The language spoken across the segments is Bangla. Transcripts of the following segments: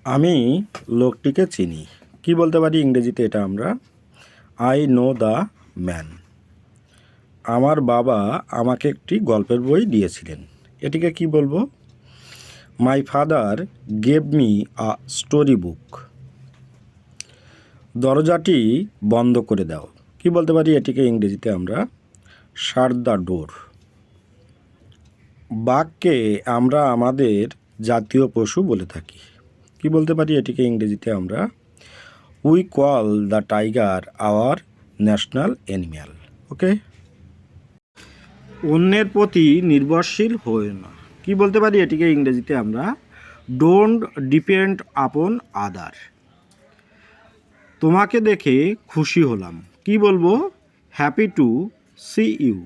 আমি লোকটিকে চিনি। কি বলতে পারি ইংরেজিতে এটা আমরা? I know the man. আমার বাবা আমাকে একটি গল্পের বই দিয়েছিলেন। এটিকে কি বলবো? My father gave me a story book. দরজাটি বন্ধ করে দাও। কি বলতে পারি এটিকে ইংরেজিতে আমরা? শাট দ্য ডোর। বাঘকে আমরা আমাদের জাতীয় পশু বলে থাকি। কি বলতে পারি এটিকে ইংরেজিতে আমরা? We call the tiger our national animal. Okay. অন্যের প্রতি নির্ভরশীল হয়ে না। কি বলতে পারি এটিকে ইংরেজিতে আমরা? ডোন্ট ডিপেন্ড আপন আদার। তোমাকে দেখে খুশি হলাম। কি বলবো? Happy to see you.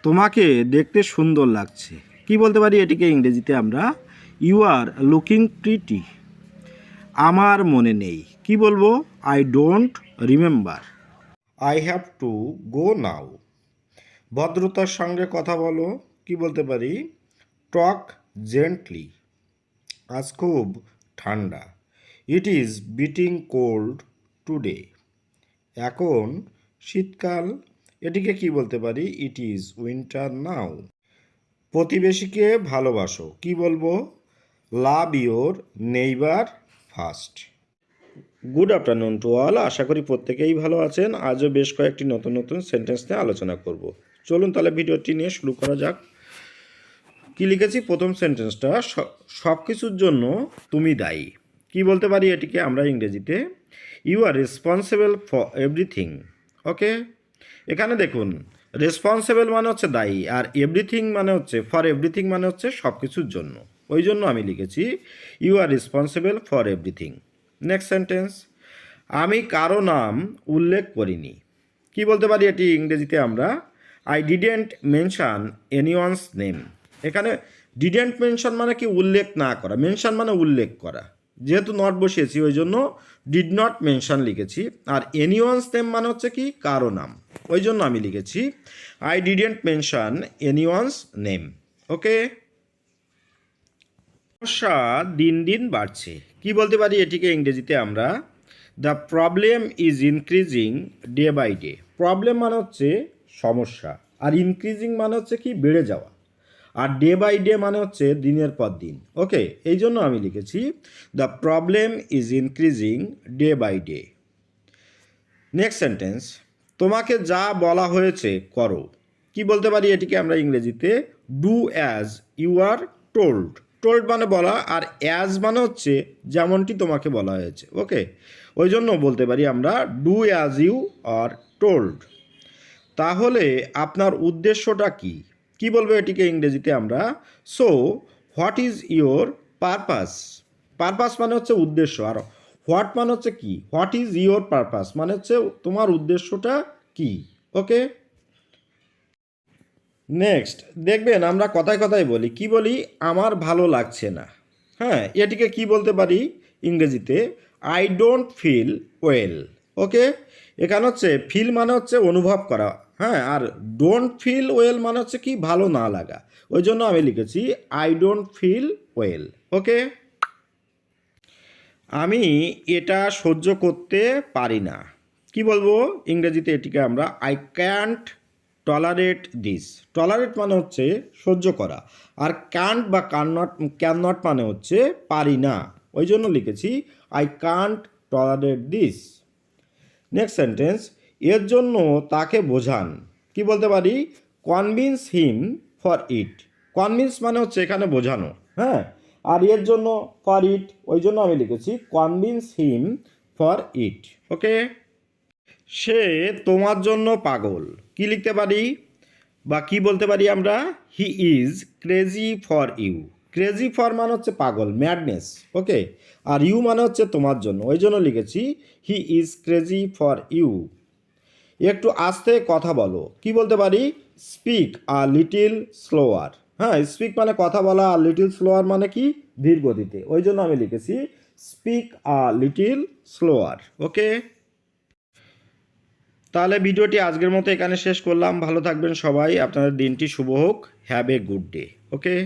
তোমাকে দেখতে সুন্দর লাগছে। কি বলতে পারি এটিকে ইংরেজিতে আমরা? You are looking pretty. আমার মনে নেই। কি বলবো? I don't remember. I have to go now. ভদ্রতার সঙ্গে কথা বলো। কি বলতে পারি? Talk gently. আজ খুব ঠান্ডা। It is biting cold today. এখন শীতকাল। এটিকে কি বলতে পারি? It is winter now. প্রতিবেশীকে ভালোবাসো। কি বলবো? Love your neighbour first. Good afternoon to all. আশা করি প্রত্যেকেই ভালো আছেন। আজও বেশ কয়েকটি নতুন নতুন সেন্টেন্স নিয়ে আলোচনা করব। চলুন তাহলে ভিডিওটি নিয়ে শুরু করা যাক। কি লিখেছি? প্রথম সেন্টেন্সটা, সব কিছুর জন্য তুমি দায়ী। কি বলতে পারি এটিকে আমরা ইংরেজিতে? You are responsible for everything. Okay. এখানে দেখুন, রেসপন্সিবল মানে হচ্ছে দায়ী, আর এভরিথিং মানে হচ্ছে, ফর এভরিথিং মানে হচ্ছে সব কিছুর জন্য। ওই জন্য আমি লিখেছি you are responsible for everything. Next sentence, আমি কারো নাম উল্লেখ করিনি। কি বলতে পারি এটি ইংরেজিতে আমরা? I didn't mention anyone's name. এখানে ডিডেন্ট মেনশন মানে কি? উল্লেখ না করা। মেনশন মানে উল্লেখ করা। যেহেতু নট বসিয়েছি ওই জন্য ডিড নট মেনশন লিখেছি। আর এনিওয়ানস নেম মানে হচ্ছে কি? কারো নাম। ওই জন্য আমি লিখেছি I didn't mention anyone's name. ওকে। সমস্যা দিন দিন বাড়ছে। কি বলতে পারি এটিকে ইংরেজিতে আমরা? The problem is increasing day by day. Problem মানে হচ্ছে সমস্যা, আর ইনক্রিজিং মানে হচ্ছে কি? বেড়ে যাওয়া। আর ডে বাই ডে মানে হচ্ছে দিনের পর দিন। ওকে, এই জন্য আমি লিখেছি the problem is increasing day by day. Next sentence, তোমাকে যা বলা হয়েছে করো। কি বলতে পারি এটিকে আমরা ইংরেজিতে? Do as you are told. Told মানে বলা, আর অ্যাজ মানে হচ্ছে যেমনটি তোমাকে বলা হয়েছে। ওকে, ওই জন্য বলতে পারি আমরা do as you are told. তাহলে আপনার উদ্দেশ্যটা কি? কি বলবো এটিকে ইংরেজিতে আমরা? So what is your purpose. Purpose মানে হচ্ছে উদ্দেশ্য, আর হোয়াট মানে হচ্ছে কি? হোয়াট ইজ ইয়োর পারপাস মানে হচ্ছে তোমার উদ্দেশ্যটা কি। ওকে। নেক্সট দেখবেন আমরা কথায় কথায় বলি, কি বলি? আমার ভালো লাগছে না। হ্যাঁ, এটিকে কি বলতে পারি ইংরেজিতে? I don't feel well. Okay. এখানে হচ্ছে ফিল মানে হচ্ছে অনুভব করা। হ্যাঁ, আর ডোন্ট ফিল ওয়েল মানে হচ্ছে কি? ভালো না লাগা। ওই জন্য আমি লিখেছি আই ডোন্ট ফিল ওয়েল। ওকে। আমি এটা সহ্য করতে পারি না। কি বলবো ইংরেজিতে এটিকে আমরা? I can't tolerate this. Tolerate মানে হচ্ছে সহ্য করা, আর ক্যান্ট বা ক্যান নট মানে হচ্ছে পারি না। ওই জন্য লিখেছি I can't tolerate this. Next sentence, এর জন্য তাকে বোঝান। কি বলতে পারি? Convince him for it. Convince মানে হচ্ছে এখানে বোঝানো। হ্যাঁ, আর এর জন্য ফর ইট, ওই জন্য আমি লিখেছি কনভিন্স হিম ফর ইট। ওকে। সে তোমার জন্য পাগল। কি লিখতে পারি বা কি বলতে পারি আমরা? He is crazy for you. Crazy for মানে হচ্ছে পাগল, ম্যাডনেস। ওকে, আর ইউ মানে হচ্ছে তোমার জন্য, ওই জন্য লিখেছি he is crazy for you. একটু আস্তে কথা বলো। কি বলতে পারি? Speak a little slower. হ্যাঁ, স্পিক মানে কথা বলা, আর লিটিল স্লোয়ার মানে কি? ধীর গতিতে। ওই জন্য আমি লিখেছি স্পিক আ লিটিল স্লোয়ার। ওকে। তাহলে ভিডিওটি আজকের মতো এখানে শেষ করলাম। ভালো থাকবেন সবাই। আপনাদের দিনটি শুভ হোক। Have a good day. Okay.